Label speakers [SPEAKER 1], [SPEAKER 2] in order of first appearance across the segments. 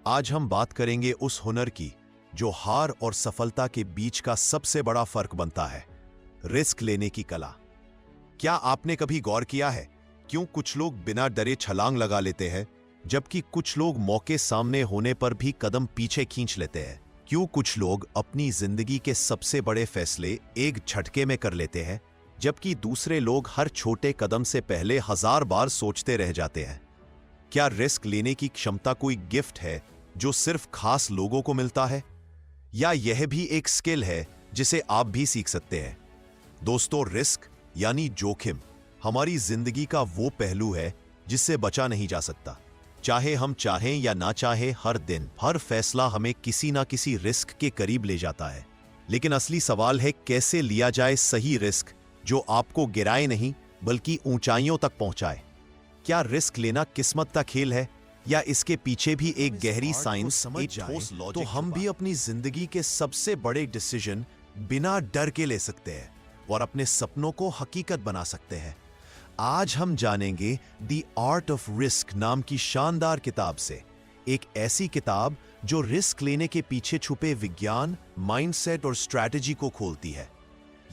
[SPEAKER 1] आज हम बात करेंगे उस हुनर की जो हार और सफलता के बीच का सबसे बड़ा फर्क बनता है, रिस्क लेने की कला। क्या आपने कभी गौर किया है क्यों कुछ लोग बिना डरे छलांग लगा लेते हैं, जबकि कुछ लोग मौके सामने होने पर भी कदम पीछे खींच लेते हैं? क्यों कुछ लोग अपनी जिंदगी के सबसे बड़े फैसले एक झटके में कर लेते हैं, जबकि दूसरे लोग हर छोटे कदम से पहले 1000 बार सोचते रह जाते हैं? क्या रिस्क लेने की क्षमता कोई गिफ्ट है जो सिर्फ खास लोगों को मिलता है, या यह भी एक स्किल है जिसे आप भी सीख सकते हैं? दोस्तों, रिस्क यानी जोखिम हमारी जिंदगी का वो पहलू है जिससे बचा नहीं जा सकता। चाहे हम चाहें या ना चाहें, हर दिन हर फैसला हमें किसी ना किसी रिस्क के करीब ले जाता है। लेकिन असली सवाल है कैसे लिया जाए सही रिस्क जो आपको गिराए नहीं बल्कि ऊंचाइयों तक पहुंचाए। क्या रिस्क लेना किस्मत का खेल है, या इसके पीछे भी एक गहरी साइंस, एक ठोस लॉजिक? तो हम भी अपनी जिंदगी के सबसे बड़े डिसीजन बिना डर के ले सकते हैं और अपने सपनों को हकीकत बना सकते हैं। आज हम जानेंगे द आर्ट ऑफ रिस्क नाम की शानदार किताब से, एक ऐसी किताब जो रिस्क लेने के पीछे छुपे विज्ञान, माइंडसेट और स्ट्रैटेजी को खोलती है।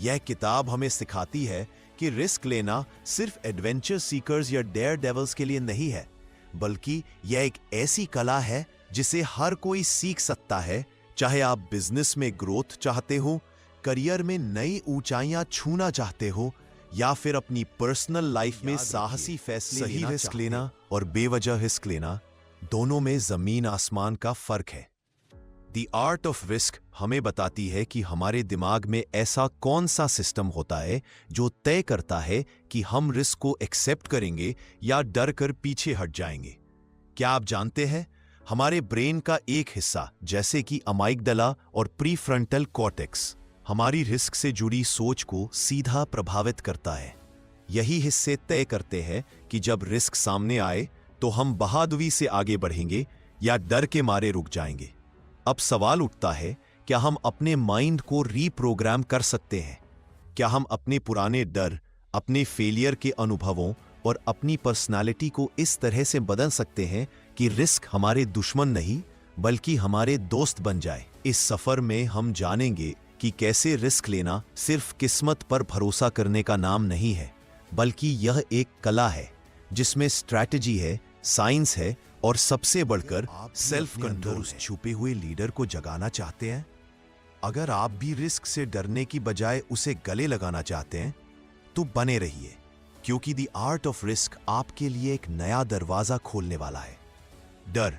[SPEAKER 1] यह किताब हमें सिखाती है कि रिस्क लेना सिर्फ एडवेंचर सीकर्स या डेयर डेवल्स के लिए नहीं है, बल्कि यह एक ऐसी कला है जिसे हर कोई सीख सकता है। चाहे आप बिजनेस में ग्रोथ चाहते हो, करियर में नई ऊंचाइयां छूना चाहते हो, या फिर अपनी पर्सनल लाइफ में साहसी फैसले लेना। सही रिस्क लेना और बेवजह रिस्क लेना, दोनों में जमीन आसमान का फर्क है। द आर्ट ऑफ रिस्क हमें बताती है कि हमारे दिमाग में ऐसा कौन सा सिस्टम होता है जो तय करता है कि हम रिस्क को एक्सेप्ट करेंगे या डर कर पीछे हट जाएंगे। क्या आप जानते हैं, हमारे ब्रेन का एक हिस्सा जैसे कि अमाइगडाला और प्रीफ्रंटल कॉर्टेक्स हमारी रिस्क से जुड़ी सोच को सीधा प्रभावित करता है। यही हिस्से तय करते हैं कि जब रिस्क सामने आए तो हम बहादुरी से आगे बढ़ेंगे या डर के मारे रुक जाएंगे। अब सवाल उठता है, क्या हम अपने माइंड को रीप्रोग्राम कर सकते हैं? क्या हम अपने पुराने डर, अपने फेलियर के अनुभवों और अपनी पर्सनालिटी को इस तरह से बदल सकते हैं कि रिस्क हमारे दुश्मन नहीं बल्कि हमारे दोस्त बन जाए? इस सफर में हम जानेंगे कि कैसे रिस्क लेना सिर्फ किस्मत पर भरोसा करने का नाम नहीं है, बल्कि यह एक कला है जिसमें स्ट्रैटेजी है, साइंस है और सबसे बढ़कर सेल्फ कंट्रोल। उस छुपे हुए लीडर को जगाना चाहते हैं? अगर आप भी रिस्क से डरने की बजाय उसे गले लगाना चाहते हैं तो बने रहिए, क्योंकि द आर्ट ऑफ रिस्क आपके लिए एक नया दरवाजा खोलने वाला है। डर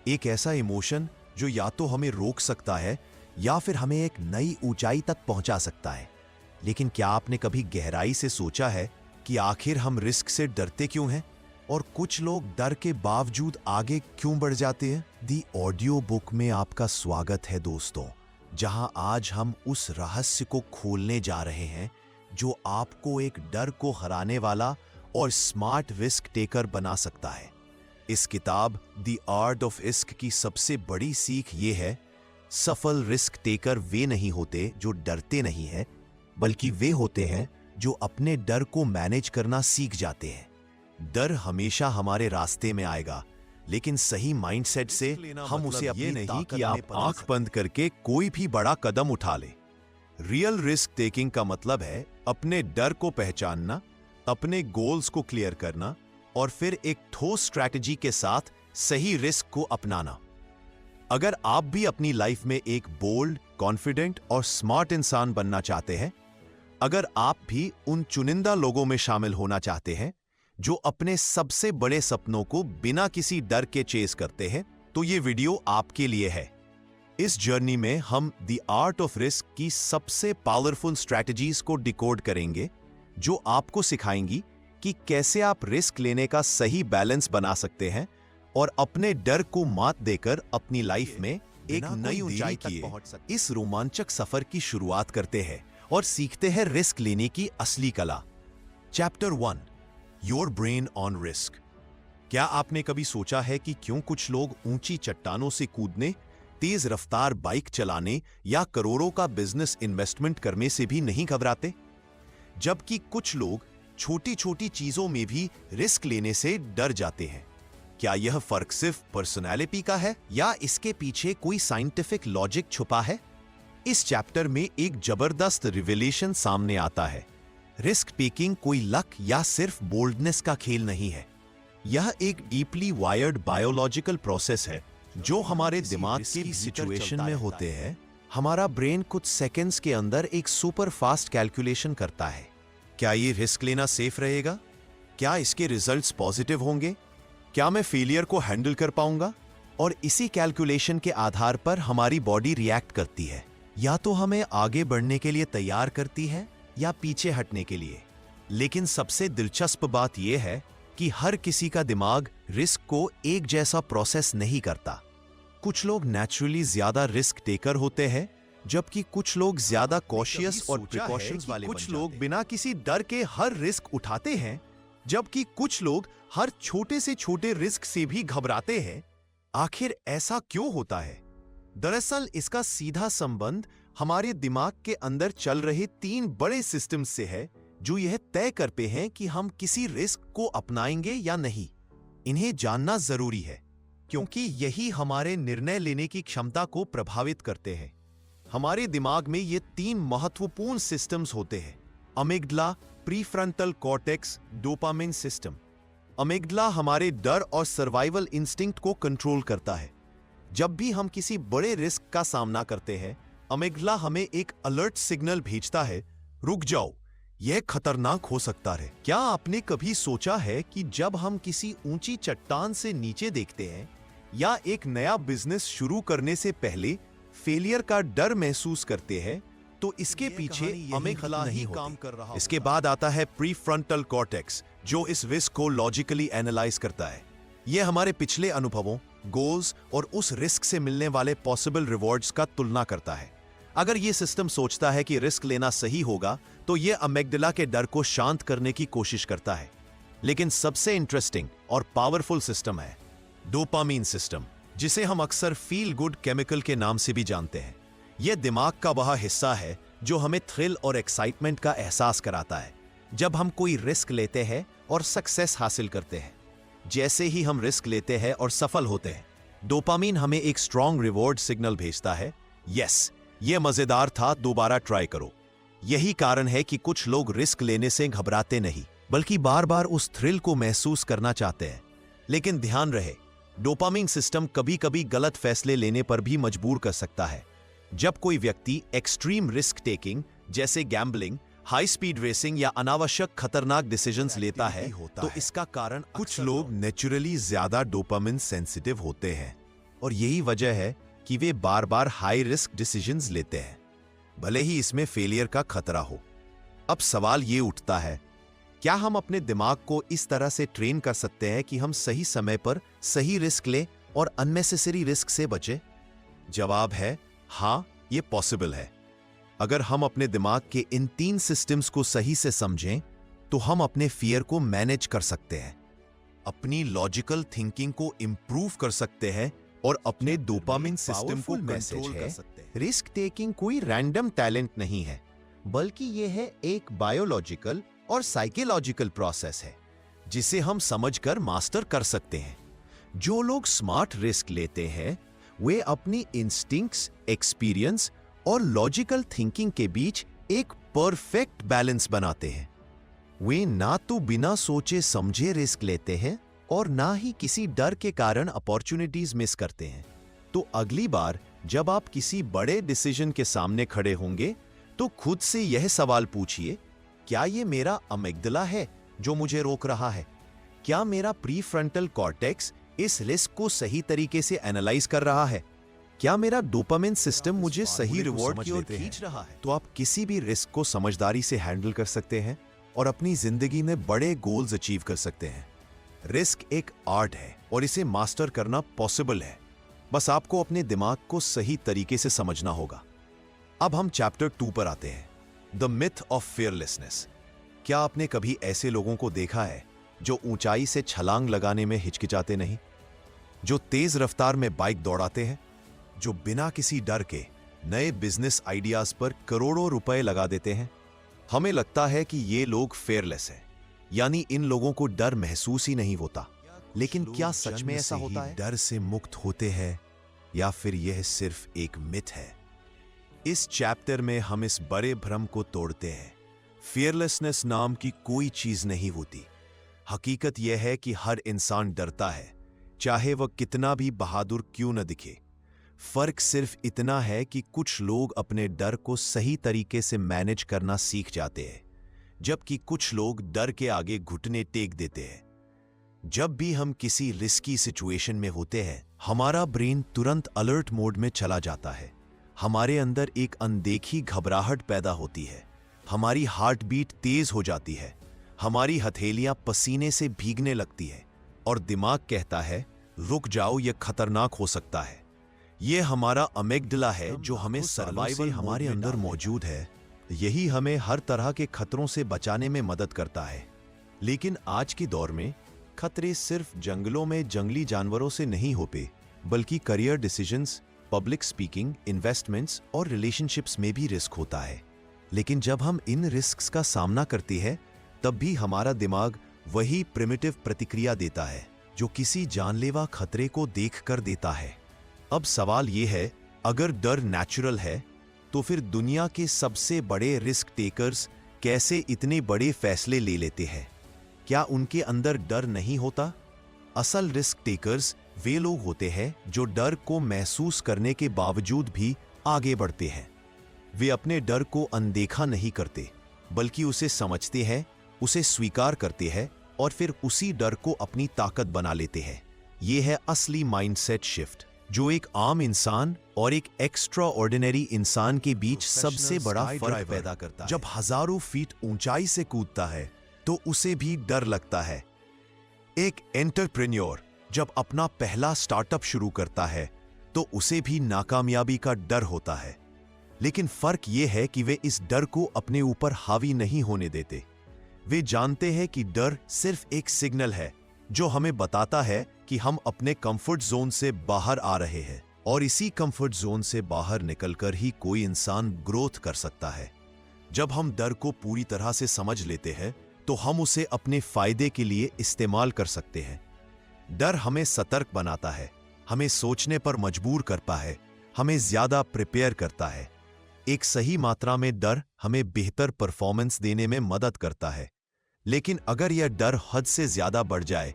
[SPEAKER 1] एक ऐसा इमोशन जो या तो हमें रोक सकता है या फिर हमें एक नई ऊंचाई तक पहुंचा सकता है। लेकिन क्या आपने कभी गहराई से सोचा है कि आखिर हम रिस्क से डरते क्यों हैं, और कुछ लोग डर के बावजूद आगे क्यों बढ़ जाते हैं? दी ऑडियो बुक में आपका स्वागत है दोस्तों, जहां आज हम उस रहस्य को खोलने जा रहे हैं जो आपको एक डर को हराने वाला और स्मार्ट रिस्क टेकर बना सकता है। इस किताब द आर्ट ऑफ रिस्क की सबसे बड़ी सीख ये है, सफल रिस्क टेकर वे नहीं होते जो डरते नहीं हैं, बल्कि वे होते हैं जो अपने डर को मैनेज करना सीख जाते हैं। डर हमेशा हमारे रास्ते में आएगा, लेकिन सही माइंडसेट से हम उसे अपनी नहीं कि आप आंख बंद करके कोई भी बड़ा कदम उठा ले। रियल रिस्क टेकिंग का मतलब है अपने डर को पहचानना, अपने गोल्स को क्लियर करना और फिर एक ठोस स्ट्रैटेजी के साथ सही रिस्क को अपनाना। अगर आप भी अपनी लाइफ में एक बोल्ड, कॉन्फिडेंट और स्मार्ट इंसान बनना चाहते हैं, अगर आप भी उन चुनिंदा लोगों में शामिल होना चाहते हैं जो अपने सबसे बड़े सपनों को बिना किसी डर के चेस करते हैं, तो ये वीडियो आपके लिए है। इस जर्नी में हम द आर्ट ऑफ रिस्क की सबसे पावरफुल स्ट्रैटेजीज को डिकोड करेंगे, जो आपको सिखाएंगी कि कैसे आप रिस्क लेने का सही बैलेंस बना सकते हैं और अपने डर को मात देकर अपनी लाइफ में एक नई ऊंचाई तक पहुंच सकते हैं। इस रोमांचक सफर की शुरुआत करते हैं और सीखते हैं रिस्क लेने की असली कला। Chapter 1, your brain on risk. क्या आपने कभी सोचा है कि क्यों कुछ लोग ऊंची चट्टानों से कूदने, तेज रफ्तार बाइक चलाने या करोड़ों का बिजनेस इन्वेस्टमेंट करने से भी नहीं घबराते, जबकि कुछ लोग छोटी छोटी चीजों में भी रिस्क लेने से डर जाते हैं? क्या यह फर्क सिर्फ पर्सनैलिटी का है या इसके पीछे कोई साइंटिफिक लॉजिक छुपा है? इस चैप्टर में एक जबरदस्त रिविलेशन सामने आता है। रिस्क टेकिंग कोई लक या सिर्फ बोल्डनेस का खेल नहीं है। यह एक डीपली वायर्ड बायोलॉजिकल प्रोसेस है जो हमारे दिमाग की सिचुएशन में होते हैं। हमारा ब्रेन कुछ सेकंड्स के अंदर एक सुपर फास्ट कैलकुलेशन करता है। क्या ये रिस्क लेना सेफ रहेगा? क्या इसके रिजल्ट्स पॉजिटिव होंगे? क्या मैं फेलियर को हैंडल कर पाऊंगा? और इसी कैलकुलेशन के आधार पर हमारी बॉडी रिएक्ट करती है। या तो हमें आगे बढ़ने के लिए तैयार करती है या पीछे हटने के लिए। लेकिन सबसे दिलचस्प बात यह है कि हर किसी का दिमाग रिस्क को एक जैसा प्रोसेस नहीं करता। कुछ लोग नेचुरली ज्यादा रिस्क टेकर होते हैं, जबकि कुछ लोग ज्यादा कॉशियस और प्रिकॉशंस वाले। कुछ लोग बिना किसी डर के हर रिस्क उठाते हैं, जबकि कुछ लोग हर छोटे से छोटे रिस्क से भी घबराते हैं। आखिर ऐसा क्यों होता है? दरअसल इसका सीधा संबंध हमारे दिमाग के अंदर चल रहे 3 बड़े सिस्टम्स से है जो यह तय करते हैं कि हम किसी रिस्क को अपनाएंगे या नहीं। इन्हें जानना जरूरी है क्योंकि यही हमारे निर्णय लेने की क्षमता को प्रभावित करते हैं। हमारे दिमाग में ये 3 महत्वपूर्ण सिस्टम्स होते हैं: अमिग्डला, प्रीफ्रंटल कॉर्टेक्स, डोपामिन सिस्टम। अमिग्डला हमारे डर और सर्वाइवल इंस्टिंक्ट को कंट्रोल करता है। जब भी हम किसी बड़े रिस्क का सामना करते हैं, अमिग्डला हमें एक अलर्ट सिग्नल भेजता है, रुक जाओ, यह खतरनाक हो सकता है। क्या आपने कभी सोचा है कि जब हम किसी ऊंची चट्टान से नीचे देखते हैं या एक नया बिजनेस शुरू करने से पहले फेलियर का डर महसूस करते हैं, तो इसके पीछे अमिग्डला ही काम कर रहा है। इसके बाद आता है प्रीफ्रंटल कॉर्टेक्स, जो इस रिस्क को लॉजिकली एनालाइज करता है। यह हमारे पिछले अनुभवों, गोल्स और उस रिस्क से मिलने वाले पॉसिबल रिवॉर्ड्स का तुलना करता है। अगर यह सिस्टम सोचता है कि रिस्क लेना सही होगा, तो यह अमिग्डला के डर को शांत करने की कोशिश करता है। लेकिन सबसे इंटरेस्टिंग और पावरफुल सिस्टम है डोपामीन सिस्टम, जिसे हम अक्सर फील गुड केमिकल के नाम से भी जानते हैं। यह दिमाग का वह हिस्सा है जो हमें थ्रिल और एक्साइटमेंट का एहसास कराता है जब हम कोई रिस्क लेते हैं और सक्सेस हासिल करते हैं। जैसे ही हम रिस्क लेते हैं और सफल होते हैं, डोपामीन हमें एक स्ट्रॉन्ग रिवॉर्ड सिग्नल भेजता है, यस, यह मजेदार था, दोबारा ट्राई करो। यही कारण है कि कुछ लोग रिस्क लेने से घबराते नहीं, बल्कि बार बार उस थ्रिल को महसूस करना चाहते हैं। लेकिन ध्यान रहे, डोपामीन सिस्टम कभी कभी गलत फैसले लेने पर भी मजबूर कर सकता है। जब कोई व्यक्ति एक्सट्रीम रिस्क टेकिंग जैसे गैम्बलिंग, हाई स्पीड रेसिंग या अनावश्यक खतरनाक डिसीजंस लेता है, तो इसका कारण कुछ लोग नेचुरली ज्यादा डोपामिन सेंसिटिव होते हैं और यही वजह है कि वे बार बार हाई रिस्क डिसीजंस लेते हैं, भले ही इसमें फेलियर का खतरा हो। अब सवाल ये उठता है, क्या हम अपने दिमाग को इस तरह से ट्रेन कर सकते हैं कि हम सही समय पर सही रिस्क लें और अननेसेसरी रिस्क से बचें? जवाब है हाँ, ये पॉसिबल है। अगर हम अपने दिमाग के इन 3 सिस्टम्स को सही से समझें, तो हम अपने फियर को मैनेज कर सकते हैं, अपनी लॉजिकल थिंकिंग को इंप्रूव कर सकते हैं और अपने डोपामिन सिस्टम को कंट्रोल कर सकते हैं। रिस्क टेकिंग कोई रैंडम टैलेंट नहीं है, बल्कि यह है एक बायोलॉजिकल और साइकोलॉजिकल प्रोसेस है जिसे हम समझकर मास्टर कर सकते हैं। जो लोग स्मार्ट रिस्क लेते हैं, वे अपनी इंस्टिंक्ट्स, एक्सपीरियंस और लॉजिकल थिंकिंग के बीच एक परफेक्ट बैलेंस बनाते हैं। वे ना तो बिना सोचे समझे रिस्क लेते हैं और ना ही किसी डर के कारण अपॉर्चुनिटीज मिस करते हैं। तो अगली बार जब आप किसी बड़े डिसीजन के सामने खड़े होंगे, तो खुद से यह सवाल पूछिए, क्या यह मेरा अमिग्डला है जो मुझे रोक रहा है? क्या मेरा प्रीफ्रंटल कॉर्टेक्स इस रिस्क को सही तरीके से एनालाइज कर रहा है? क्या मेरा डोपामिन सिस्टम मुझे सही रिवॉर्ड की ओर खींच रहा है? तो आप किसी भी रिस्क को समझदारी से हैंडल कर सकते हैं और अपनी जिंदगी में बड़े गोल्स अचीव कर सकते हैं। रिस्क एक आर्ट है और इसे मास्टर करना पॉसिबल है। बस आपको अपने दिमाग को सही तरीके से समझना होगा। अब हम चैप्टर 2 पर आते हैं, द मिथ ऑफ फियरलेसनेस। क्या आपने कभी ऐसे लोगों को देखा है जो ऊंचाई से छलांग लगाने में हिचकिचाते नहीं, जो तेज रफ्तार में बाइक दौड़ाते हैं, जो बिना किसी डर के नए बिजनेस आइडियाज पर करोड़ों रुपए लगा देते हैं? हमें लगता है कि ये लोग फेयरलेस हैं, यानी इन लोगों को डर महसूस ही नहीं होता। लेकिन क्या सच में ऐसा होता है? डर से मुक्त होते हैं या फिर यह सिर्फ एक मिथ है? इस चैप्टर में हम इस बड़े भ्रम को तोड़ते हैं। फियरलेसनेस नाम की कोई चीज नहीं होती। हकीकत यह है कि हर इंसान डरता है, चाहे वह कितना भी बहादुर क्यों न दिखे। फर्क सिर्फ इतना है कि कुछ लोग अपने डर को सही तरीके से मैनेज करना सीख जाते हैं, जबकि कुछ लोग डर के आगे घुटने टेक देते हैं। जब भी हम किसी रिस्की सिचुएशन में होते हैं, हमारा ब्रेन तुरंत अलर्ट मोड में चला जाता है। हमारे अंदर एक अनदेखी घबराहट पैदा होती है, हमारी हार्ट बीट तेज हो जाती है, हमारी हथेलियां पसीने से भीगने लगती है और दिमाग कहता है रुक जाओ, यह खतरनाक हो सकता है। यह हमारा अमिगडाला है जो हमें सर्वाइवल हमारे अंदर मौजूद है। यही हमें हर तरह के खतरों से बचाने में मदद करता है। लेकिन आज के दौर में खतरे सिर्फ जंगलों में जंगली जानवरों से नहीं होते, बल्कि career decisions, public speaking, investments और रिलेशनशिप्स में भी रिस्क होता है। लेकिन जब हम इन रिस्क्स का सामना करते हैं, तब भी हमारा दिमाग वही प्रिमिटिव प्रतिक्रिया देता है जो किसी जानलेवा खतरे को देखकर देता है। अब सवाल यह है, अगर डर नेचुरल है, तो फिर दुनिया के सबसे बड़े रिस्क टेकर्स कैसे इतने बड़े फैसले ले लेते हैं? क्या उनके अंदर डर नहीं होता? असल रिस्क टेकर्स वे लोग होते हैं जो डर को महसूस करने के बावजूद भी आगे बढ़ते हैं। वे अपने डर को अनदेखा नहीं करते, बल्कि उसे समझते हैं, उसे स्वीकार करते हैं और फिर उसी डर को अपनी ताकत बना लेते हैं। यह है असली माइंडसेट शिफ्ट, जो एक आम इंसान और एक एक्स्ट्रा ऑर्डिनरी इंसान के बीच सबसे बड़ा फर्क पैदा करता है। जब हजारों फीट ऊंचाई से कूदता है तो उसे भी डर लगता है। एक एंटरप्रेन्योर जब अपना पहला स्टार्टअप शुरू करता है तो उसे भी नाकामयाबी का डर होता है। लेकिन फर्क यह है कि वे इस डर को अपने ऊपर हावी नहीं होने देते। वे जानते हैं कि डर सिर्फ एक सिग्नल है जो हमें बताता है कि हम अपने कंफर्ट जोन से बाहर आ रहे हैं, और इसी कंफर्ट जोन से बाहर निकलकर ही कोई इंसान ग्रोथ कर सकता है। जब हम डर को पूरी तरह से समझ लेते हैं तो हम उसे अपने फायदे के लिए इस्तेमाल कर सकते हैं। डर हमें सतर्क बनाता है, हमें सोचने पर मजबूर करता है, हमें ज्यादा प्रिपेयर करता है। एक सही मात्रा में डर हमें बेहतर परफॉर्मेंस देने में मदद करता है। लेकिन अगर यह डर हद से ज्यादा बढ़ जाए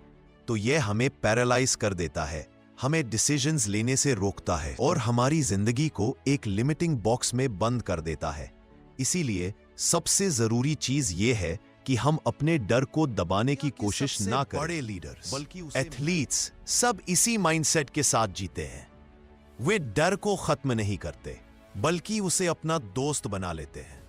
[SPEAKER 1] तो यह हमें पैरालाइज कर देता है, हमें डिसीजंस लेने से रोकता है और हमारी जिंदगी को एक लिमिटिंग बॉक्स में बंद कर देता है। इसीलिए सबसे जरूरी चीज यह है कि हम अपने डर को दबाने की कोशिश ना करें। बड़े लीडर्स, बल्कि एथलीट्स सब इसी माइंडसेट के साथ जीते हैं। वे डर को खत्म नहीं करते, बल्कि उसे अपना दोस्त बना लेते हैं।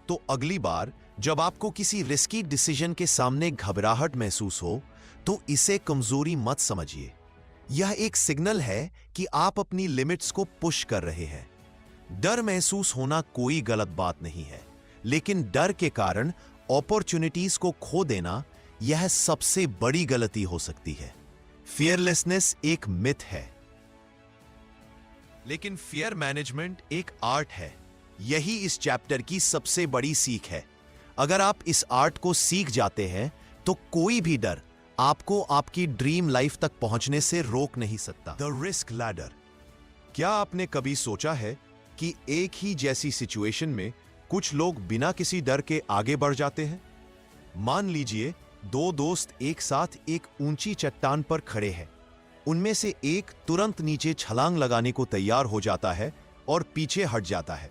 [SPEAKER 1] तो अगली बार जब आपको किसी रिस्की डिसीजन के सामने घबराहट महसूस हो, तो इसे कमजोरी मत समझिए। यह एक सिग्नल है कि आप अपनी लिमिट्स को पुश कर रहे हैं। डर महसूस होना कोई गलत बात नहीं है, लेकिन डर के कारण अपॉर्चुनिटीज को खो देना, यह सबसे बड़ी गलती हो सकती है। फियरलेसनेस एक मिथ है, लेकिन फियर मैनेजमेंट एक आर्ट है। यही इस चैप्टर की सबसे बड़ी सीख है। अगर आप इस आर्ट को सीख जाते हैं तो कोई भी डर आपको आपकी ड्रीम लाइफ तक पहुंचने से रोक नहीं सकता। The risk ladder. क्या आपने कभी सोचा है कि एक ही जैसी सिचुएशन में कुछ लोग बिना किसी डर के आगे बढ़ जाते हैं? मान लीजिए दो दोस्त एक साथ एक ऊंची चट्टान पर खड़े हैं। उनमें से एक तुरंत नीचे छलांग लगाने को तैयार हो जाता है और पीछे हट जाता है।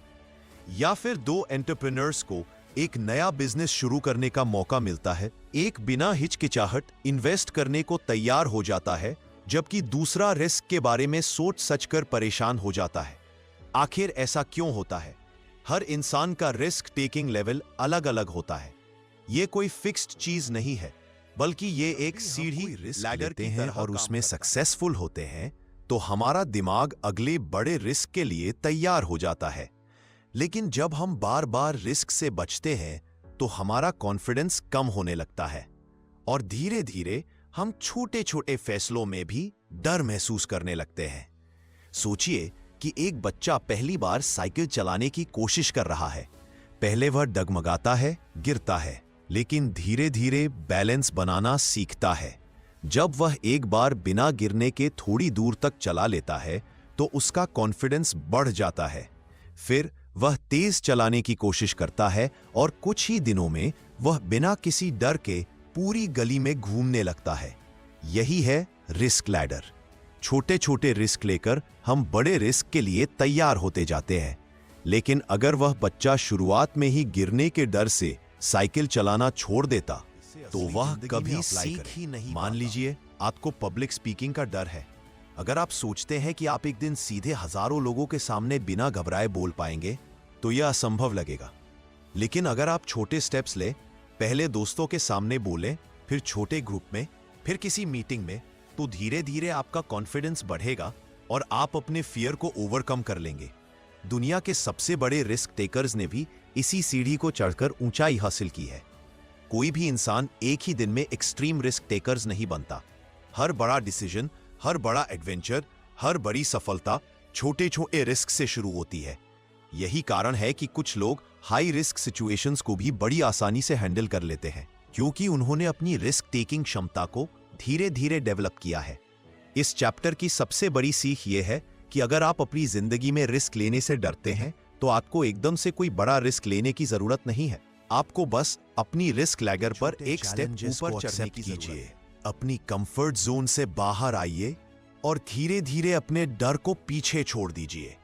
[SPEAKER 1] या फिर दो एंटरप्रेन्योर्स को एक नया बिजनेस शुरू करने का मौका मिलता है। एक बिना हिचकिचाहट इन्वेस्ट करने को तैयार हो जाता है, जबकि दूसरा रिस्क के बारे में सोच सचकर परेशान हो जाता है। आखिर ऐसा क्यों होता है? हर इंसान का रिस्क टेकिंग लेवल अलग अलग होता है। यह कोई फिक्स्ड चीज नहीं है, बल्कि ये एक सीढ़ी लैडर की तरह और उसमें सक्सेसफुल होते हैं तो हमारा दिमाग अगले बड़े रिस्क के लिए तैयार हो जाता है। लेकिन जब हम बार बार रिस्क से बचते हैं तो हमारा कॉन्फिडेंस कम होने लगता है और धीरे धीरे हम छोटे छोटे फैसलों में भी डर महसूस करने लगते हैं। सोचिए कि एक बच्चा पहली बार साइकिल चलाने की कोशिश कर रहा है। पहले वह डगमगाता है, गिरता है, लेकिन धीरे धीरे बैलेंस बनाना सीखता है। जब वह एक बार बिना गिरने के थोड़ी दूर तक चला लेता है तो उसका कॉन्फिडेंस बढ़ जाता है। फिर वह तेज चलाने की कोशिश करता है और कुछ ही दिनों में वह बिना किसी डर के पूरी गली में घूमने लगता है। यही है रिस्क लैडर। छोटे छोटे रिस्क लेकर हम बड़े रिस्क के लिए तैयार होते जाते हैं। लेकिन अगर वह बच्चा शुरुआत में ही गिरने के डर से साइकिल चलाना छोड़ देता तो वह कभी सीख ही नहीं। मान लीजिए आपको पब्लिक स्पीकिंग का डर है। अगर आप सोचते हैं कि आप एक दिन सीधे हजारों लोगों के सामने बिना घबराए बोल पाएंगे तो यह असंभव लगेगा। लेकिन अगर आप छोटे स्टेप्स ले, पहले दोस्तों के सामने बोलें, फिर छोटे ग्रुप में, फिर किसी मीटिंग में, तो धीरे धीरे आपका कॉन्फिडेंस बढ़ेगा और आप अपने फियर को ओवरकम कर लेंगे। दुनिया के सबसे बड़े रिस्क टेकर्स ने भी इसी सीढ़ी को चढ़कर ऊंचाई हासिल की है। कोई भी इंसान एक ही दिन में एक्सट्रीम रिस्क टेकर्स नहीं बनता। हर बड़ा डिसीजन, हर बड़ा एडवेंचर, हर बड़ी सफलता छोटे छोटे रिस्क से शुरू होती है। यही कारण है कि कुछ लोग हाई रिस्क सिचुएशंस को भी बड़ी आसानी से हैंडल कर लेते हैं, क्योंकि उन्होंने अपनी रिस्क टेकिंग क्षमता को धीरे धीरे डेवलप किया है। इस चैप्टर की सबसे बड़ी सीख यह है कि अगर आप अपनी जिंदगी में रिस्क लेने से डरते हैं तो आपको एकदम से कोई बड़ा रिस्क लेने की जरूरत नहीं है। आपको बस अपनी रिस्क लैगर पर एक स्टेप ऊपर चढ़ने की जरूरत है। अपनी कंफर्ट जोन से बाहर आइए और धीरे धीरे अपने डर को पीछे छोड़ दीजिए,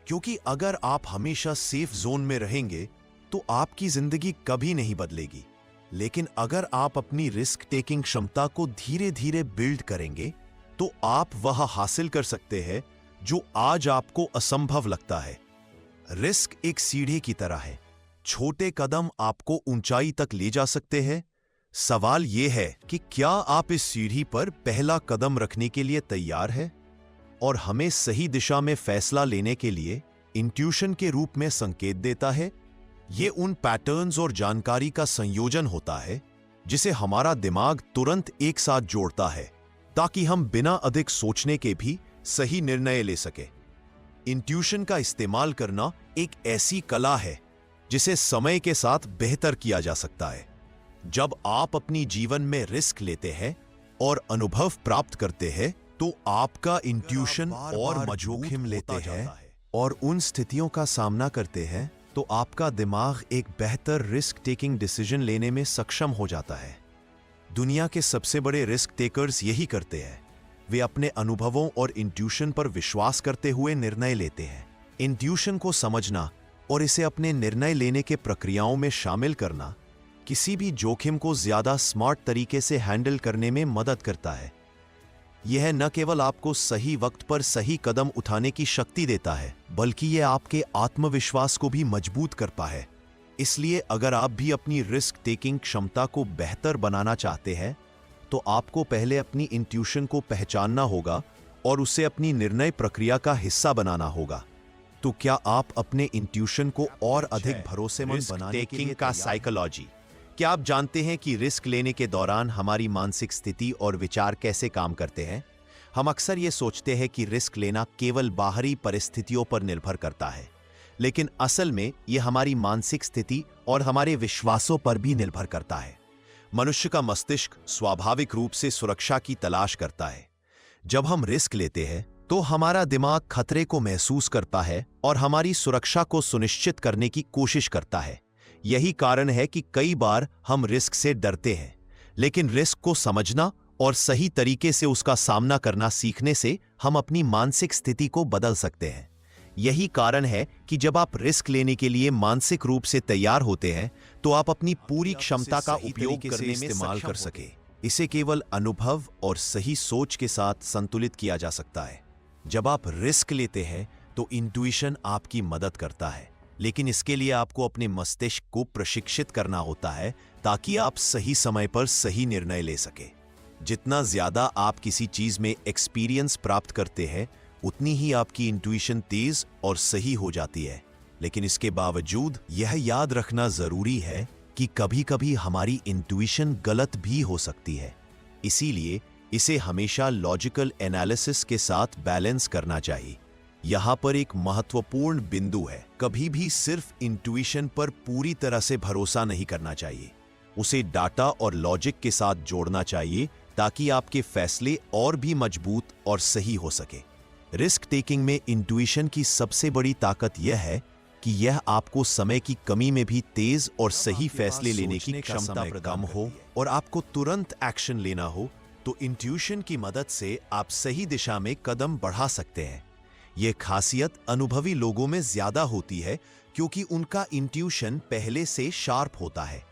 [SPEAKER 1] क्योंकि अगर आप हमेशा सेफ जोन में रहेंगे तो आपकी जिंदगी कभी नहीं बदलेगी। लेकिन अगर आप अपनी रिस्क टेकिंग क्षमता को धीरे धीरे बिल्ड करेंगे तो आप वह हासिल कर सकते हैं जो आज आपको असंभव लगता है। रिस्क एक सीढ़ी की तरह है। छोटे कदम आपको ऊंचाई तक ले जा सकते हैं। सवाल यह है कि क्या आप इस सीढ़ी पर पहला कदम रखने के लिए तैयार हैं? और हमें सही दिशा में फैसला लेने के लिए इंट्यूशन के रूप में संकेत देता है। यह उन पैटर्न्स और जानकारी का संयोजन होता है जिसे हमारा दिमाग तुरंत एक साथ जोड़ता है ताकि हम बिना अधिक सोचने के भी सही निर्णय ले सके। इंट्यूशन का इस्तेमाल करना एक ऐसी कला है जिसे समय के साथ बेहतर किया जा सकता है। जब आप अपनी जीवन में रिस्क लेते हैं और अनुभव प्राप्त करते हैं तो आपका इंट्यूशन और जोखिम लेते हैं और उन स्थितियों का सामना करते हैं तो आपका दिमाग एक बेहतर रिस्क टेकिंग डिसीजन लेने में सक्षम हो जाता है। दुनिया के सबसे बड़े रिस्क टेकर्स यही करते हैं। वे अपने अनुभवों और इंट्यूशन पर विश्वास करते हुए निर्णय लेते हैं। इंट्यूशन को समझना और इसे अपने निर्णय लेने के प्रक्रियाओं में शामिल करना किसी भी जोखिम को ज्यादा स्मार्ट तरीके से हैंडल करने में मदद करता है। यह न केवल आपको सही वक्त पर सही कदम उठाने की शक्ति देता है, बल्कि यह आपके आत्मविश्वास को भी मजबूत करता है। इसलिए अगर आप भी अपनी रिस्क टेकिंग क्षमता को बेहतर बनाना चाहते हैं तो आपको पहले अपनी इंट्यूशन को पहचानना होगा और उसे अपनी निर्णय प्रक्रिया का हिस्सा बनाना होगा। तो क्या आप अपने इंट्यूशन को और अधिक भरोसेमंद बनाने के लिए का साइकोलॉजी? क्या आप जानते हैं कि रिस्क लेने के दौरान हमारी मानसिक स्थिति और विचार कैसे काम करते हैं? हम अक्सर ये सोचते हैं कि रिस्क लेना केवल बाहरी परिस्थितियों पर निर्भर करता है, लेकिन असल में यह हमारी मानसिक स्थिति और हमारे विश्वासों पर भी निर्भर करता है। मनुष्य का मस्तिष्क स्वाभाविक रूप से सुरक्षा की तलाश करता है। जब हम रिस्क लेते हैं तो हमारा दिमाग खतरे को महसूस करता है और हमारी सुरक्षा को सुनिश्चित करने की कोशिश करता है। यही कारण है कि कई बार हम रिस्क से डरते हैं, लेकिन रिस्क को समझना और सही तरीके से उसका सामना करना सीखने से हम अपनी मानसिक स्थिति को बदल सकते हैं। यही कारण है कि जब आप रिस्क लेने के लिए मानसिक रूप से तैयार होते हैं तो आप अपनी पूरी क्षमता का उपयोग करने में इस्तेमाल कर सके। इसे केवल अनुभव और सही सोच के साथ संतुलित किया जा सकता है। जब आप रिस्क लेते हैं तो इंट्यूशन आपकी मदद करता है, लेकिन इसके लिए आपको अपने मस्तिष्क को प्रशिक्षित करना होता है ताकि आप सही समय पर सही निर्णय ले सके। जितना ज्यादा आप किसी चीज में एक्सपीरियंस प्राप्त करते हैं उतनी ही आपकी इंट्यूशन तेज और सही हो जाती है। लेकिन इसके बावजूद यह याद रखना जरूरी है कि कभी-कभी हमारी इंट्यूशन गलत भी हो सकती है। इसीलिए इसे हमेशा लॉजिकल एनालिसिस के साथ बैलेंस करना चाहिए। यहां पर एक महत्वपूर्ण बिंदु है, कभी भी सिर्फ इंट्यूशन पर पूरी तरह से भरोसा नहीं करना चाहिए। उसे डाटा और लॉजिक के साथ जोड़ना चाहिए ताकि आपके फैसले और भी मजबूत और सही हो सके। रिस्क टेकिंग में इंट्यूशन की सबसे बड़ी ताकत यह है कि यह आपको समय की कमी में भी तेज और सही फैसले लेने की क्षमता प्रदान हो और आपको तुरंत एक्शन लेना हो तो इंट्यूशन की मदद से आप सही दिशा में कदम बढ़ा सकते हैं। यह खासियत अनुभवी लोगों में ज्यादा होती है क्योंकि उनका इंट्यूशन पहले से शार्प होता है।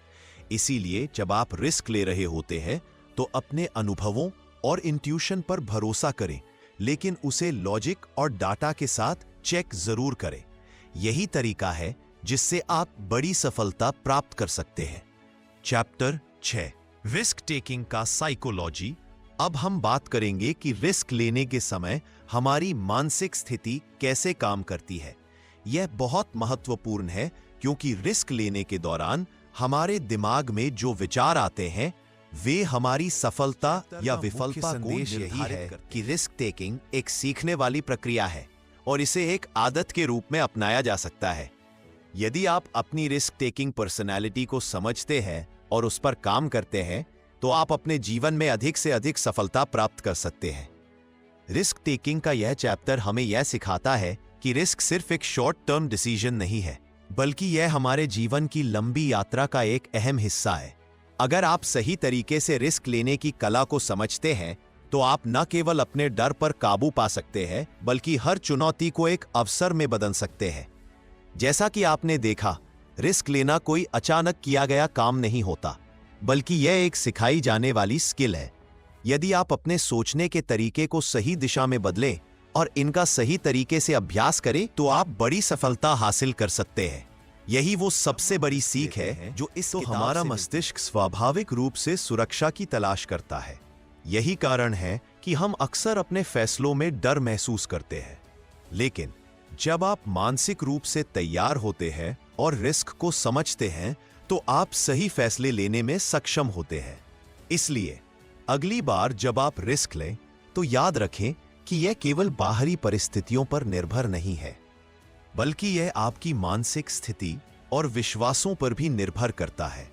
[SPEAKER 1] इसीलिए जब आप रिस्क ले रहे होते हैं तो अपने अनुभवों और इंट्यूशन पर भरोसा करें, लेकिन उसे लॉजिक और डाटा के साथ चेक जरूर करें। यही तरीका है जिससे आप बड़ी सफलता प्राप्त कर सकते हैं। चैप्टर 6 रिस्क टेकिंग का साइकोलॉजी। अब हम बात करेंगे कि रिस्क लेने के समय हमारी मानसिक स्थिति कैसे काम करती है। यह बहुत महत्वपूर्ण है क्योंकि रिस्क लेने के दौरान हमारे दिमाग में जो विचार आते हैं वे हमारी सफलता या विफलता को निर्धारित करते हैं। कि रिस्क टेकिंग एक सीखने वाली प्रक्रिया है और इसे एक आदत के रूप में अपनाया जा सकता है। यदि आप अपनी रिस्क टेकिंग पर्सनैलिटी को समझते हैं और उस पर काम करते हैं तो आप अपने जीवन में अधिक से अधिक सफलता प्राप्त कर सकते हैं। रिस्क टेकिंग का यह चैप्टर हमें यह सिखाता है कि रिस्क सिर्फ एक शॉर्ट टर्म डिसीजन नहीं है, बल्कि यह हमारे जीवन की लंबी यात्रा का एक अहम हिस्सा है। अगर आप सही तरीके से रिस्क लेने की कला को समझते हैं तो आप न केवल अपने डर पर काबू पा सकते हैं बल्कि हर चुनौती को एक अवसर में बदल सकते हैं। जैसा कि आपने देखा, रिस्क लेना कोई अचानक किया गया काम नहीं होता, बल्कि यह एक सिखाई जाने वाली स्किल है। यदि आप अपने सोचने के तरीके को सही दिशा में बदलें और इनका सही तरीके से अभ्यास करें तो आप बड़ी सफलता हासिल कर सकते हैं। यही वो सबसे बड़ी सीख है जो इस हमारा मस्तिष्क स्वाभाविक रूप से सुरक्षा की तलाश करता है। यही कारण है कि हम अक्सर अपने फैसलों में डर महसूस करते हैं, लेकिन जब आप मानसिक रूप से तैयार होते हैं और रिस्क को समझते हैं तो आप सही फैसले लेने में सक्षम होते हैं। इसलिए अगली बार जब आप रिस्क लें तो याद रखें कि यह केवल बाहरी परिस्थितियों पर निर्भर नहीं है, बल्कि यह आपकी मानसिक स्थिति और विश्वासों पर भी निर्भर करता है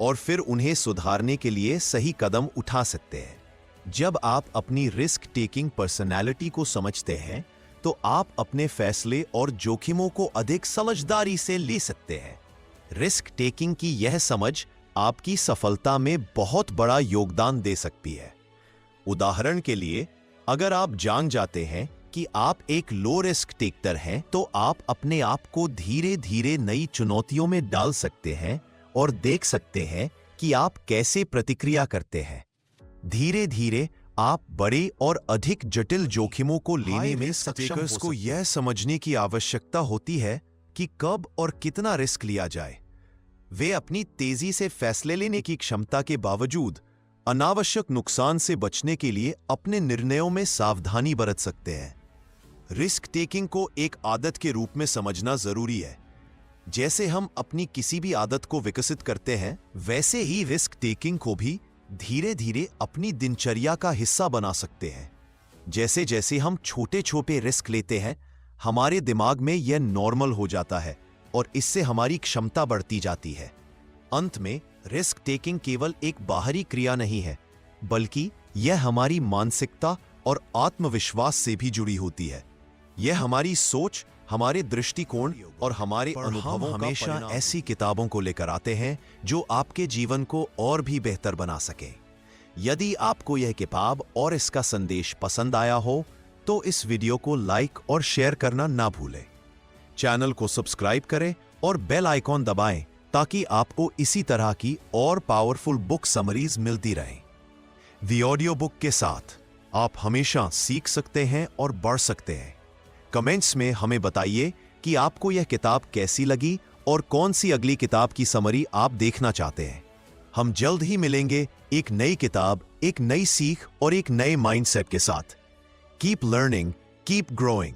[SPEAKER 1] और फिर उन्हें सुधारने के लिए सही कदम उठा सकते हैं। जब आप अपनी रिस्क टेकिंग पर्सनैलिटी को समझते हैं तो आप अपने फैसले और जोखिमों को अधिक समझदारी से ले सकते हैं। रिस्क टेकिंग की यह समझ आपकी सफलता में बहुत बड़ा योगदान दे सकती है। उदाहरण के लिए, अगर आप जान जाते हैं कि आप एक लो रिस्क टेकर हैं तो आप अपने आप को धीरे धीरे नई चुनौतियों में डाल सकते हैं और देख सकते हैं कि आप कैसे प्रतिक्रिया करते हैं। धीरे धीरे आप बड़े और अधिक जटिल जोखिमों को लेने में सक्षम को यह समझने की आवश्यकता होती है कि कब और कितना रिस्क लिया जाए। वे अपनी तेजी से फैसले लेने की क्षमता के बावजूद अनावश्यक नुकसान से बचने के लिए अपने निर्णयों में सावधानी बरत सकते हैं। रिस्क टेकिंग को एक आदत के रूप में समझना जरूरी है। जैसे हम अपनी किसी भी आदत को विकसित करते हैं, वैसे ही रिस्क टेकिंग को भी धीरे धीरे अपनी दिनचर्या का हिस्सा बना सकते हैं। जैसे जैसे हम छोटे छोटे रिस्क लेते हैं, हमारे दिमाग में यह नॉर्मल हो जाता है और इससे हमारी क्षमता बढ़ती जाती है। अंत में रिस्क टेकिंग केवल एक बाहरी क्रिया नहीं है, बल्कि यह हमारी मानसिकता और आत्मविश्वास से भी जुड़ी होती है। यह हमारी सोच, हमारे दृष्टिकोण और हमारे अनुभवों हमेशा ऐसी किताबों को लेकर आते हैं जो आपके जीवन को और भी बेहतर बना सके। यदि आपको यह किताब और इसका संदेश पसंद आया हो तो इस वीडियो को लाइक और शेयर करना ना भूलें। चैनल को सब्सक्राइब करें और बेल आइकॉन दबाएं ताकि आपको इसी तरह की और पावरफुल बुक समरीज मिलती रहें। दी ऑडियो बुक के साथ आप हमेशा सीख सकते हैं और बढ़ सकते हैं। कमेंट्स में हमें बताइए कि आपको यह किताब कैसी लगी और कौन सी अगली किताब की समरी आप देखना चाहते हैं। हम जल्द ही मिलेंगे एक नई किताब, एक नई सीख और एक नए माइंडसेट के साथ। Keep learning, keep growing.